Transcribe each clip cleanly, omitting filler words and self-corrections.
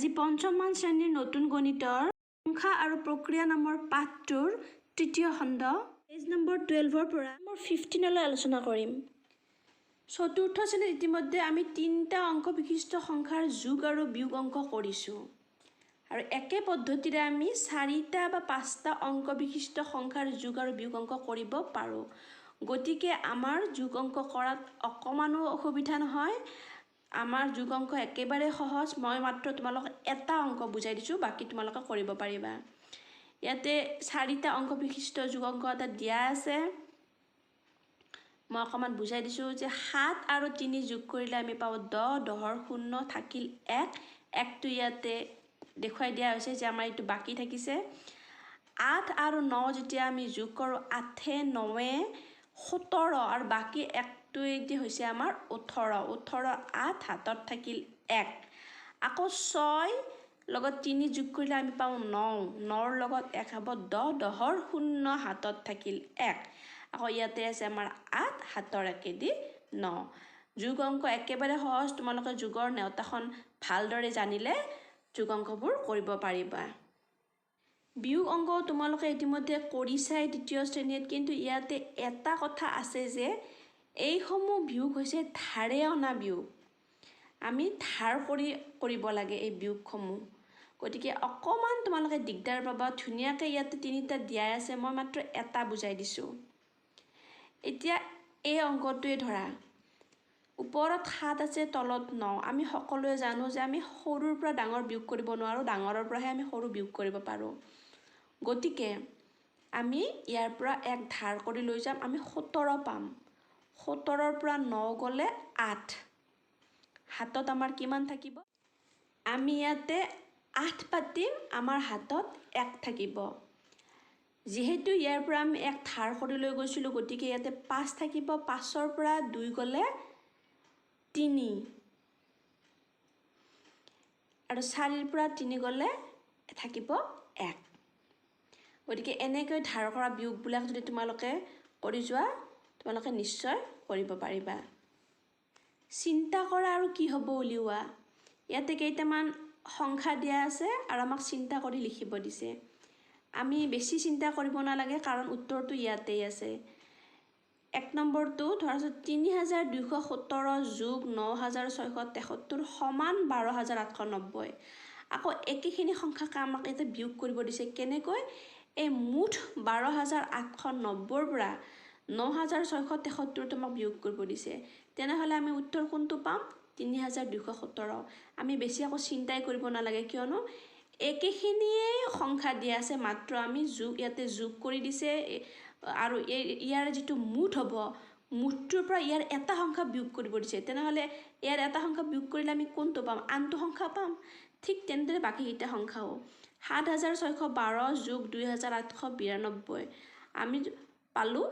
আজি পঞ্চমমান শ্ৰেণীৰ নতুন গণিতৰ সংখ্যা আৰু প্ৰক্ৰিয়া নামৰ পাঠটোৰ তৃতীয় খণ্ড পেজ নম্বৰ 12ৰ পৰা নম্বৰ 15লৈ আলোচনা কৰিম। চতুৰ্থ শ্ৰেণীত ইতিমধ্যে আমি 3টা অংক বিশিষ্ট সংখ্যাৰ যোগ আৰু বিয়োগ অংক কৰিছোঁ আৰু একে পদ্ধতিৰে আমি 4টা বা 5টা অংক বিশিষ্ট সংখ্যাৰ যোগ আৰু বিয়োগ অংক কৰিব পাৰোঁ। গতিকে আমাৰ যোগ অংক কৰাত অকমানো অসুবিধা নহয়। আমাৰ যোগ অংক একেবাৰে সহজ। মই মাত্ৰ তোমালোকক এটা অংক বুজাই দিছোঁ, বাকী তোমালোকে কৰিব পাৰিবা। ইয়াতে 4টা অংক বিশিষ্ট যোগ অংক এটা দিয়া আছে। মই অকণমান বুজাই দিছোঁ যে 7 আৰু 3 যোগ কৰিলে আমি পাওঁ 10, 10ৰ 0 থাকিল 1, 1টো ইয়াতে দেখুৱাই দিয়া হৈছে যে আমাৰ এইটো বাকী থাকিছে। 8 আৰু 9 যেতিয়া আমি যোগ কৰোঁ 8, 9, 17 আৰু বাকী 1টোৱেদি হৈছে আমাৰ 18, 18, 8 হাতত থাকিল 1। আকৌ 6 লগত 3 যোগ কৰিলে আমি পাওঁ 9, 9ৰ লগত 1 হ'ব 10, 10ৰ 0 হাতত থাকিল 1। আকৌ ইয়াতে আছে আমাৰ 8 হাতৰ 1দি 9। যোগ অংক একেবাৰে সহজ। তোমালোকে যোগৰ নেওতাখন ভালদৰে জানিলে যোগ অংকবোৰ কৰিব পাৰিবা। বিয়োগ অংক তোমালোকে ইতিমধ্যে কৰিছাই তৃতীয় শ্ৰেণীত, কিন্তু ইয়াতে এটা কথা আছে যে এইসমূহ বিয়োগ হৈছে ধাৰে অনা বিয়োগ। আমি ধাৰ কৰিব লাগে এই বিয়োগসমূহ। গতিকে অকণমান তোমালোকে দিগদাৰ পাবা। ধুনীয়াকৈ ইয়াতে 3টা দিয়াই আছে, মই মাত্ৰ এটা বুজাই দিছোঁ। এতিয়া এই অংকটোৱে ধৰা ওপৰত 7 আছে, তলত 9। আমি সকলোৱে জানো যে আমি সৰুৰ পৰা ডাঙৰ বিয়োগ কৰিব নোৱাৰোঁ, ডাঙৰৰ পৰাহে আমি সৰু বিয়োগ কৰিব পাৰোঁ। গতিকে আমি ইয়াৰ পৰা 1 ধাৰ কৰি লৈ যাম, আমি 17 পাম। 17ৰ পৰা 9 গ'লে 8, হাতত আমাৰ কিমান থাকিব? আমি ইয়াতে 8 পাতিম, আমাৰ হাতত 1 থাকিব। যিহেতু ইয়াৰ পৰা আমি 1 ধাৰ কৰি লৈ গৈছিলোঁ, গতিকে ইয়াতে 5 থাকিব। 5ৰ পৰা 2 গ'লে 3 আৰু 4ৰ পৰা 3 গ'লে থাকিব 1। গতিকে এনেকৈ ধাৰ কৰা বিয়োগবিলাক যদি তোমালোকে কৰি যোৱা, তোমালোকে নিশ্চয় কৰিব পাৰিবা। চিন্তা কৰা আৰু কি হ'ব উলিওৱা। ইয়াতে কেইটামান সংখ্যা দিয়া আছে আৰু আমাক চিন্তা কৰি লিখিব দিছে। আমি বেছি চিন্তা কৰিব নালাগে, কাৰণ উত্তৰটো ইয়াতেই আছে। 1 নম্বৰটো ধৰাচোন 3217 যোগ 9673 সমান 12890। আকৌ একেখিনি সংখ্যাকে আমাক ইয়াতে বিয়োগ কৰিব দিছে। কেনেকৈ? এই মুঠ 12890ৰ পৰা 9673টো আমাক বিয়োগ কৰিব দিছে। তেনেহ'লে আমি উত্তৰ কোনটো পাম? 3217। আমি বেছি আকৌ চিন্তাই কৰিব নালাগে, কিয়নো একেখিনিয়ে সংখ্যা দিয়া আছে, মাত্ৰ আমি ইয়াতে যোগ কৰি দিছে আৰু ইয়াৰ যিটো মুঠ হ'ব, মুঠটোৰ পৰা ইয়াৰ এটা সংখ্যা বিয়োগ কৰিব দিছে। তেনেহ'লে ইয়াৰ এটা সংখ্যা বিয়োগ কৰিলে আমি কোনটো পাম? আনটো সংখ্যা পাম। ঠিক তেনেদৰে বাকীকেইটা সংখ্যাও 7612 যোগ 2892 আমি পালোঁ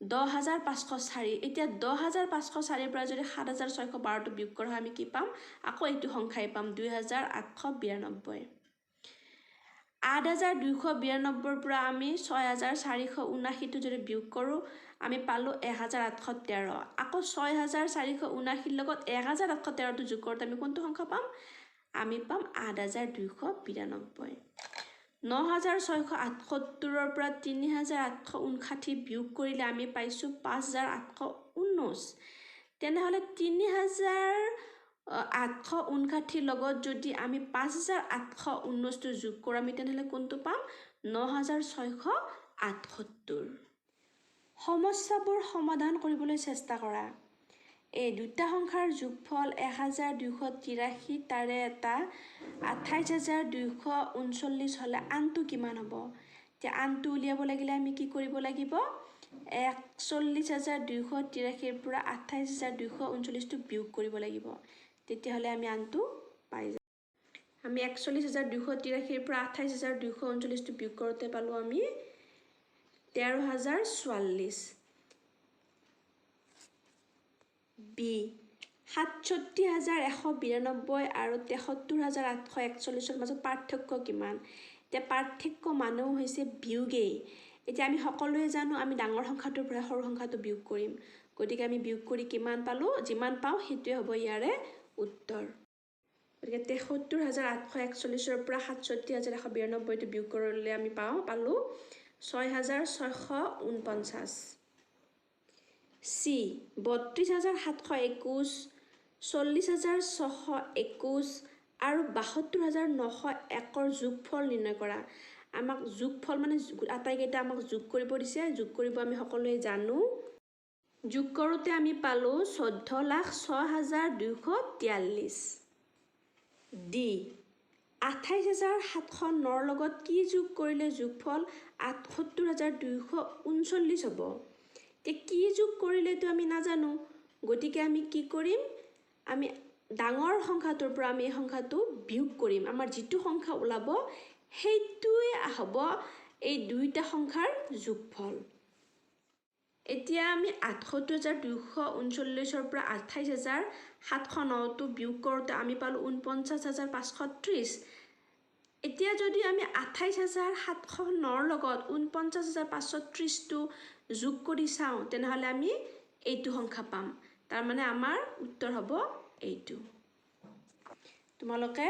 10504। এতিয়া 10504ৰ পৰা যদি 7612টো বিয়োগ কৰা হয়, আমি কি পাম? আকৌ এইটো সংখ্যাই পাম, 2892। 8292ৰ পৰা আমি 6479টো যদি বিয়োগ কৰোঁ, আমি পালোঁ 1813। আকৌ 6479ৰ লগত 1813টো যোগ কৰোঁতে আমি কোনটো সংখ্যা পাম? আমি পাম 8292। 9678ৰ পৰা 3859 বিয়োগ কৰিলে আমি পাইছোঁ 5819। তেনেহ'লে 3859ৰ লগত যদি আমি 5819টো যোগ কৰোঁ, আমি তেনেহ'লে কোনটো পাম? 9678। সমস্যাবোৰ সমাধান কৰিবলৈ চেষ্টা কৰা। এই দুটা সংখ্যাৰ যোগফল 1283, তাৰে এটা 28239 হ'লে আনটো কিমান হ'ব? এতিয়া আনটো উলিয়াব লাগিলে আমি কি কৰিব লাগিব? 41283ৰ পৰা 28239টো বিয়োগ কৰিব লাগিব। তেতিয়াহ'লে আমি আনটো পাই যাম। আমি 41283ৰ পৰা 28239টো বিয়োগ কৰোঁতে পালোঁ আমি 13044। বি 67192 আৰু 73841ৰ মাজত পাৰ্থক্য কিমান? এতিয়া পাৰ্থক্য মানেও হৈছে বিয়োগেই। এতিয়া আমি সকলোৱে জানো আমি ডাঙৰ সংখ্যাটোৰ পৰা সৰু সংখ্যাটো বিয়োগ কৰিম। গতিকে আমি বিয়োগ কৰি কিমান পালোঁ? যিমান পাওঁ সেইটোৱে হ'ব ইয়াৰে উত্তৰ। গতিকে ৭৩,৮৪১ পৰা ৬৭,১৯২টো বিয়োগ কৰিলে আমি পালোঁ ৬,৬৪৯। চি ৩২,৭২১, ৪০,৬২১ আৰু ৭২,৯০১ৰ যোগফল নিৰ্ণয় কৰা। আমাক যোগফল মানে আটাইকেইটা আমাক যোগ কৰিব দিছে, যোগ কৰিব আমি সকলোৱে জানো। যোগ কৰোঁতে আমি পালোঁ ১৪,০৬,২৪৩। ডি ২৮,৭০৯ৰ লগত কি যোগ কৰিলে যোগফল ৭৮,২৩৯ হ'ব? এতিয়া কি যোগ কৰিলেতো আমি নাজানো, গতিকে আমি কি কৰিম, আমি ডাঙৰ সংখ্যাটোৰ পৰা আমি এই সংখ্যাটো বিয়োগ কৰিম। আমাৰ যিটো সংখ্যা ওলাব সেইটোৱে হ'ব এই দুইটা সংখ্যাৰ যোগফল। এতিয়া আমি ৭৮,২৩৯ৰ পৰা ২৮,৭০৯টো বিয়োগ কৰোঁতে আমি পালোঁ ৪৯,৫৩০। এতিয়া যদি আমি ২৮,৭০৯ৰ লগত ৪৯,৫৩০টো যোগ কৰি চাওঁ তেনেহ'লে আমি এইটো সংখ্যা পাম। তাৰমানে আমাৰ উত্তৰ হ'ব এইটো। তোমালোকে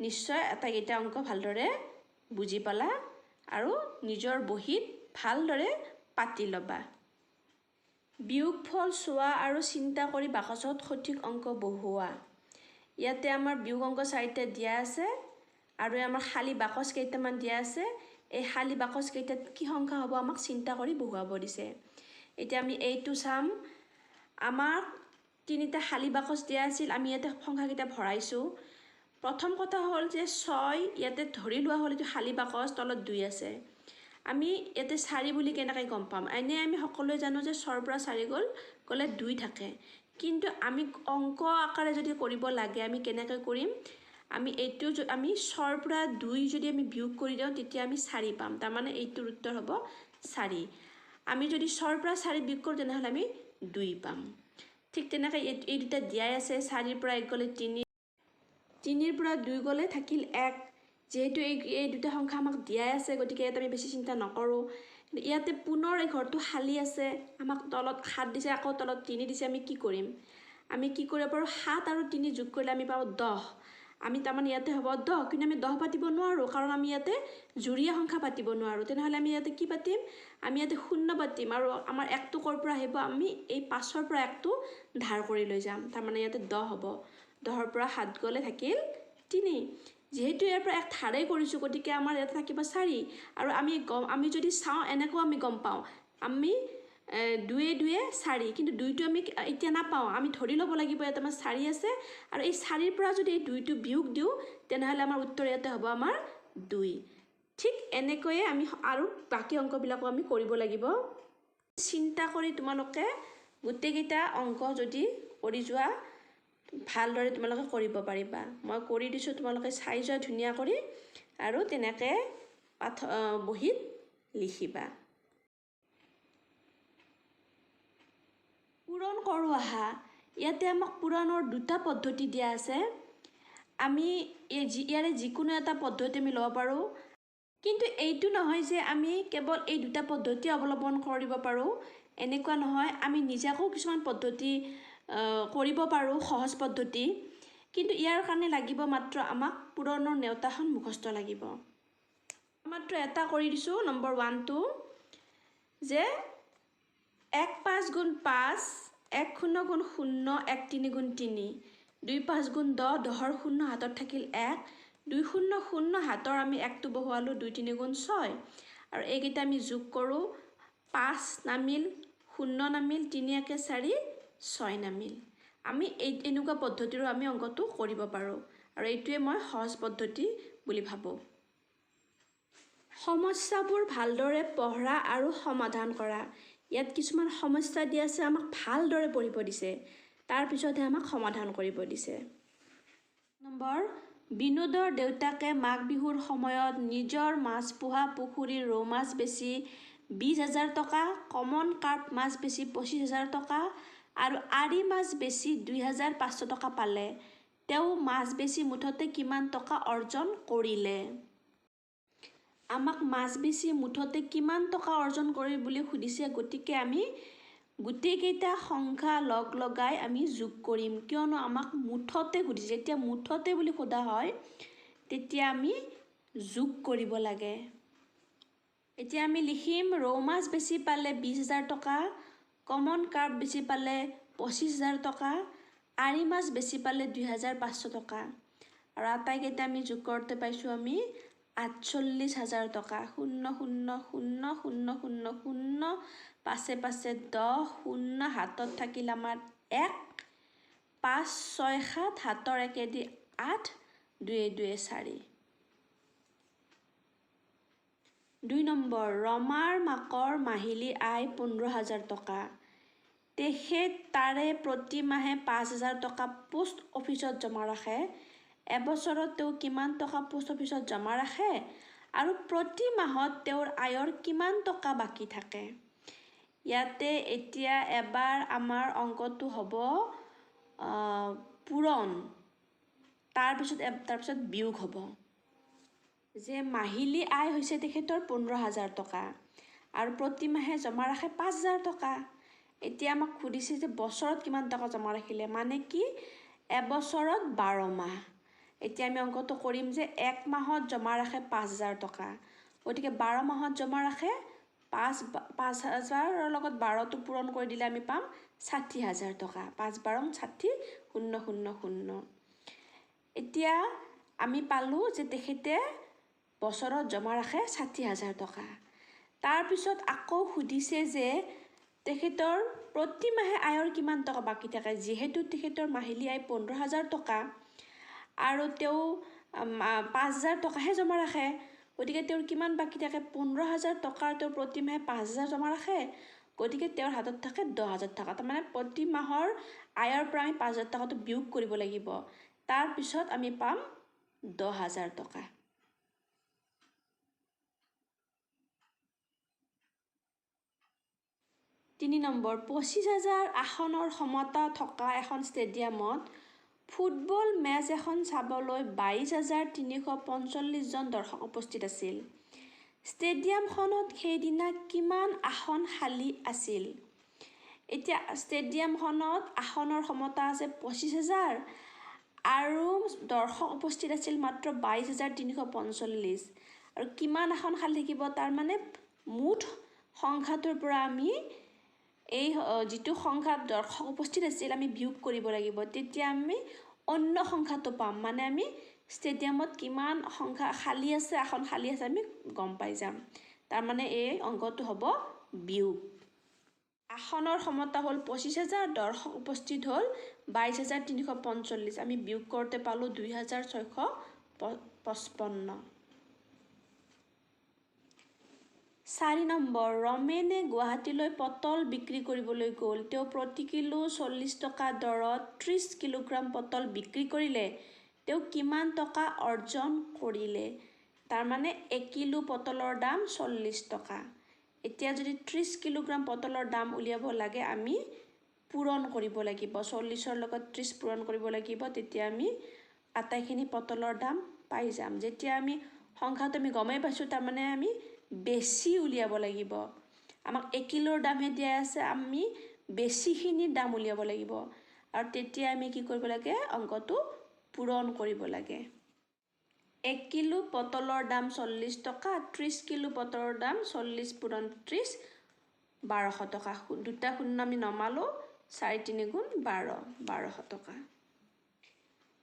নিশ্চয় আটাইকেইটা অংক ভালদৰে বুজি পালা আৰু নিজৰ বহীত ভালদৰে পাতি ল'বা। বিয়োগফল চোৱা আৰু চিন্তা কৰি বাকচত সঠিক অংক বহুওৱা। ইয়াতে আমাৰ বিয়োগ অংক ৪টা দিয়া আছে আৰু আমাৰ খালী বাকচ কেইটামান দিয়া আছে। এই খালী বাকচ কেইটাত কি সংখ্যা হ'ব আমাক চিন্তা কৰি বহুৱাব দিছে। এতিয়া আমি এইটো চাম। আমাক 3টা খালী বাকচ দিয়া আছিল, আমি ইয়াতে সংখ্যাকেইটা ভৰাইছোঁ। প্ৰথম কথা হ'ল যে 6 ইয়াতে ধৰি লোৱা হ'ল এইটো খালী বাকচ, তলত 2 আছে। আমি ইয়াতে 4 বুলি কেনেকৈ গম পাম? এনেই আমি সকলোৱে জানো যে 6ৰ পৰা 4 গ'লে 2 থাকে, কিন্তু আমি অংক আকাৰে যদি কৰিব লাগে আমি কেনেকৈ কৰিম? আমি এইটো আমি 6ৰ পৰা 2 যদি আমি বিয়োগ কৰি দিওঁ তেতিয়া আমি 4 পাম। তাৰমানে এইটোৰ উত্তৰ হ'ব 4। আমি যদি 6ৰ পৰা 4 বিয়োগ কৰোঁ তেনেহ'লে আমি 2 পাম। ঠিক তেনেকৈ এই দুটা দিয়াই আছে। 4ৰ পৰা 1 গ'লে 3, 3ৰ পৰা 2 গ'লে থাকিল 1। যিহেতু এই দুটা সংখ্যা আমাক দিয়াই আছে গতিকে ইয়াত আমি বেছি চিন্তা নকৰোঁ। ইয়াতে পুনৰ এই ঘৰটো খালী আছে, আমাক তলত 7 দিছে, আকৌ তলত 3 দিছে। আমি কি কৰিম? আমি কি কৰিব পাৰোঁ? 7 আৰু 3 যোগ কৰিলে আমি পাওঁ 10। আমি তাৰমানে ইয়াতে হ'ব 10, কিন্তু আমি 10 পাতিব নোৱাৰোঁ কাৰণ আমি ইয়াতে জুৰীয়া সংখ্যা পাতিব নোৱাৰোঁ। তেনেহ'লে আমি ইয়াতে কি পাতিম? আমি ইয়াতে 0 পাতিম আৰু আমাৰ 1টো ক'ৰ পৰা আহিব? আমি এই 5ৰ পৰা 1টো ধাৰ কৰি লৈ যাম। তাৰমানে ইয়াতে 10 হ'ব। 10ৰ পৰা 7 গ'লে থাকিল 3। যিহেতু ইয়াৰ পৰা 1 ধাৰেই কৰিছোঁ গতিকে আমাৰ ইয়াতে থাকিব 4। আৰু আমি যদি চাওঁ এনেকৈও আমি গম পাওঁ, আমি 2 2 4, কিন্তু 2টো আমি এতিয়া নাপাওঁ। আমি ধৰি ল'ব লাগিব ইয়াতে আমাৰ 4 আছে আৰু এই 4ৰ পৰা যদি এই 2টো বিয়োগ দিওঁ তেনেহ'লে আমাৰ উত্তৰ ইয়াতে হ'ব আমাৰ 2। ঠিক এনেকৈয়ে আমি আৰু বাকী অংকবিলাকো আমি কৰিব লাগিব। চিন্তা কৰি তোমালোকে গোটেইকেইটা অংক যদি কৰি যোৱা ভালদৰে তোমালোকে কৰিব পাৰিবা। মই কৰি দিছোঁ, তোমালোকে চাই যোৱা ধুনীয়া কৰি আৰু তেনেকৈ বহীত লিখিবা। পূৰণ কৰোঁ আহা। ইয়াতে আমাক পূৰণৰ 2টা পদ্ধতি দিয়া আছে। আমি ইয়াৰে যিকোনো এটা পদ্ধতি আমি ল'ব পাৰোঁ, কিন্তু এইটো নহয় যে আমি কেৱল এই 2টা পদ্ধতি অৱলম্বন কৰিব পাৰোঁ, এনেকুৱা নহয়। আমি নিজাকৈও কিছুমান পদ্ধতি কৰিব পাৰোঁ, সহজ পদ্ধতি। কিন্তু ইয়াৰ কাৰণে লাগিব মাত্ৰ আমাক পূৰণৰ নেওতাখন মুখস্থ লাগিব। মাত্ৰ এটা কৰি দিছোঁ, নম্বৰ 1টো যে 1 5 গুণ 5, 1 0 গুণ 0, 1 3 গুণ 3, 2 5 গুণ 10, 10ৰ 0 হাতত থাকিল 1, 2 0 0 হাতৰ আমি 1টো বহুৱালোঁ, 2 3 গুণ 6 আৰু এইকেইটা আমি যোগ কৰোঁ। 5 নামিল, 0 নামিল, 3 1 4, 6 নামিল। আমি এনেকুৱা পদ্ধতিৰো আমি অংকটো কৰিব পাৰোঁ আৰু এইটোৱে মই সহজ পদ্ধতি বুলি ভাবোঁ। সমস্যাবোৰ ভালদৰে পঢ়া আৰু সমাধান কৰা। ইয়াত কিছুমান সমস্যা দিয়া আছে, আমাক ভালদৰে পঢ়িব দিছে, তাৰপিছতহে আমাক সমাধান কৰিব দিছে। নম্বৰ, বিনোদৰ দেউতাকে মাঘ বিহুৰ সময়ত নিজৰ মাছ পোহা পুখুৰীৰ ৰৌ মাছ বেচি 20,000 টকা, কমন কাৰ্প মাছ বেচি 25,000 টকা আৰু আৰি মাছ বেচি 2,500 টকা পালে। তেওঁ মাছ বেচি মুঠতে কিমান টকা অৰ্জন কৰিলে? আমাক মাছ বেচি মুঠতে কিমান টকা অৰ্জন কৰি বুলি সুধিছে, গতিকে আমি গোটেইকেইটা সংখ্যা লগ লগাই আমি যোগ কৰিম কিয়নো আমাক মুঠতে সুধিছে যেতিয়া মুঠতে বুলি সোধা হয় তেতিয়া আমি যোগ কৰিব লাগে এতিয়া আমি লিখিম ৰৌ মাছ বেছি পালে 20,000 টকা কমন কাৰ্প বেছি পালে 25,000 টকা আৰি মাছ বেছি পালে 2,500 টকা আৰু আটাইকেইটা আমি যোগ কৰোঁতে পাইছোঁ আমি 48,000 টকা 0,0,0,0,0,0 পাছে পাছে 10 শূন্য হাতত থাকিল আমাৰ 1 5 6 7 হাতৰ একেদি 8 2 2 4 2 নম্বৰ ৰমাৰ মাকৰ মাহিলী আয় 15,000 টকা তেখেত তাৰে প্ৰতি মাহে 5,000 টকা পোষ্ট অফিচত জমা ৰাখে এবছৰত তেওঁ কিমান টকা পোষ্ট অফিচত জমা ৰাখে আৰু প্ৰতি মাহত তেওঁৰ আয়ৰ কিমান টকা বাকী থাকে ইয়াতে এতিয়া এবাৰ আমাৰ অংকটো হ'ব পূৰণ তাৰপিছত বিয়োগ হ'ব যে মাহিলী আয় হৈছে তেখেতৰ 15,000 টকা আৰু প্ৰতি মাহে জমা ৰাখে 5,000 টকা এতিয়া আমাক সুধিছে যে বছৰত কিমান টকা জমা ৰাখিলে মানে কি এবছৰত 12 মাহ এতিয়া আমি অংকটো কৰিম যে এক মাহত জমা ৰাখে 5,000 টকা গতিকে 12 মাহত জমা ৰাখে 5,000ৰ লগত 12টো পূৰণ কৰি দিলে আমি পাম 60,000 টকা 5 12 60 0,0,0 এতিয়া আমি পালোঁ যে তেখেতে বছৰত জমা ৰাখে 60,000 টকা তাৰপিছত আকৌ সুধিছে যে তেখেতৰ প্ৰতি মাহে আয়ৰ কিমান টকা বাকী থাকে যিহেতু তেখেতৰ মাহিলী আয় 15,000 টকা আৰু তেওঁ 5,000 টকাহে জমা ৰাখে গতিকে তেওঁৰ কিমান বাকী থাকে 15,000 টকাৰ তেওঁৰ প্ৰতি মাহে 5,000 জমা ৰাখে গতিকে তেওঁৰ হাতত থাকে 10,000 টকা তাৰমানে প্ৰতি মাহৰ আয়ৰ পৰা আমি 5,000 টকাটো বিয়োগ কৰিব লাগিব তাৰপিছত আমি পাম 10,000 টকা 3 নম্বৰ 25,000 আসনৰ ক্ষমতা থকা এখন ষ্টেডিয়ামত ফুটবল মেচ এখন চাবলৈ 22,345 জন দৰ্শক উপস্থিত আছিল ষ্টেডিয়ামখনত সেইদিনা কিমান আসন খালী আছিল এতিয়া ষ্টেডিয়ামখনত আসনৰ ক্ষমতা আছে 25,000 আৰু দৰ্শক উপস্থিত আছিল মাত্ৰ 22,345 আৰু কিমান আসন খালী থাকিব তাৰ মানে মুঠ সংখ্যাটোৰ পৰা আমি এই যিটো সংখ্যা দৰ্শক উপস্থিত আছিল আমি বিয়োগ কৰিব লাগিব তেতিয়া আমি অন্য সংখ্যাটো পাম মানে আমি ষ্টেডিয়ামত কিমান সংখ্যা খালী আছে আসন খালী আছে আমি গম পাই যাম তাৰ মানে এই অংকটো হ'ব বিয়োগ আসনৰ ক্ষমতা হ'ল 25,000 দৰ্শক উপস্থিত হ'ল 22,345 আমি বিয়োগ কৰোঁতে পালোঁ 2,655 4 নম্বৰ ৰমেনে গুৱাহাটীলৈ পটল বিক্ৰী কৰিবলৈ গ'ল তেওঁ প্ৰতি কিলো 40 টকা দৰত 30 কিলোগ্ৰাম পটল বিক্ৰী কৰিলে তেওঁ কিমান টকা অৰ্জন কৰিলে তাৰমানে 1 কিলো পটলৰ দাম 40 টকা এতিয়া যদি 30 কিলোগ্ৰাম পটলৰ দাম উলিয়াব লাগে আমি পূৰণ কৰিব লাগিব 40ৰ লগত 30 পূৰণ কৰিব লাগিব তেতিয়া আমি আটাইখিনি পটলৰ দাম পাই যাম যেতিয়া আমি সংখ্যাটো আমি গমেই পাইছোঁ তাৰমানে আমি বেছি উলিয়াব লাগিব আমাক 1 কিলোৰ দামহে দিয়া আছে আমি বেছিখিনিৰ দাম উলিয়াব লাগিব আৰু তেতিয়া আমি কি কৰিব লাগে অংকটো পূৰণ কৰিব লাগে 1 কিলো পটলৰ দাম 40 টকা 30 কিলো পটলৰ দাম 40 পূৰণ 30 1200 টকা দুটা শূন্য আমি নমালোঁ 4 3 গুণ 1200 টকা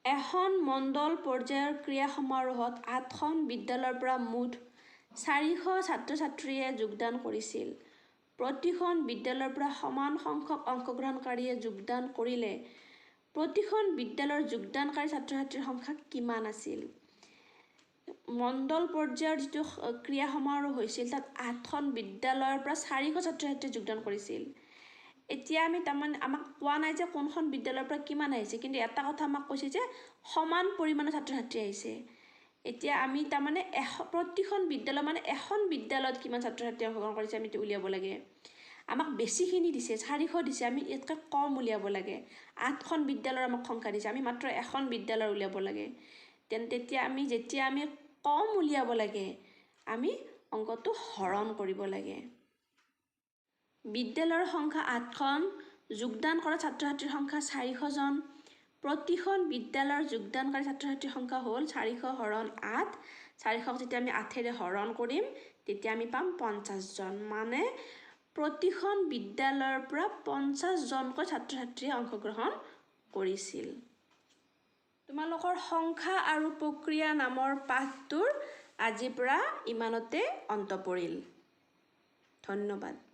এখন মণ্ডল পৰ্যায়ৰ ক্ৰীড়া সমাৰোহত 8খন বিদ্যালয়ৰ পৰা মুঠ 400 ছাত্ৰ ছাত্ৰীয়ে যোগদান কৰিছিল প্ৰতিখন বিদ্যালয়ৰ পৰা সমান সংখ্যক অংশগ্ৰহণকাৰীয়ে যোগদান কৰিলে প্ৰতিখন বিদ্যালয়ৰ যোগদানকাৰী ছাত্ৰ ছাত্ৰীৰ সংখ্যা কিমান আছিল মণ্ডল পৰ্যায়ৰ যিটো ক্ৰীড়া সমাৰোহ হৈছিল তাত 8খন বিদ্যালয়ৰ পৰা 400 ছাত্ৰ ছাত্ৰীয়ে যোগদান কৰিছিল এতিয়া আমি তাৰমানে আমাক কোৱা নাই যে কোনখন বিদ্যালয়ৰ পৰা কিমান আহিছে কিন্তু এটা কথা আমাক কৈছে যে সমান পৰিমাণৰ ছাত্ৰ ছাত্ৰী আহিছে এতিয়া আমি তাৰমানে প্ৰতিখন বিদ্যালয় মানে এখন বিদ্যালয়ত কিমান ছাত্ৰ ছাত্ৰী অংশগ্ৰহণ কৰিছে আমি এইটো উলিয়াব লাগে আমাক বেছিখিনি দিছে 400 দিছে আমি ইয়াতকৈ কম উলিয়াব লাগে 8খন বিদ্যালয়ৰ আমাক সংখ্যা দিছে আমি মাত্ৰ এখন বিদ্যালয় উলিয়াব লাগে তেতিয়া আমি যেতিয়া আমি কম উলিয়াব লাগে আমি অংকটো হৰণ কৰিব লাগে বিদ্যালয়ৰ সংখ্যা 8খন, যোগদান কৰা ছাত্ৰ ছাত্ৰীৰ সংখ্যা 400 জন। প্ৰতিখন বিদ্যালয়ৰ যোগদানকাৰী ছাত্ৰ ছাত্ৰীৰ সংখ্যা হ'ল 400 হৰণ 8। 400ক যেতিয়া আমি 8ৰে হৰণ কৰিম তেতিয়া আমি পাম 50 জন। মানে প্ৰতিখন বিদ্যালয়ৰ পৰা 50 জনকৈ ছাত্ৰ ছাত্ৰীয়ে অংশগ্ৰহণ কৰিছিল। তোমালোকৰ সংখ্যা আৰু প্ৰক্ৰিয়া নামৰ পাঠটোৰ আজিৰ পৰা ইমানতে অন্ত পৰিল। ধন্যবাদ।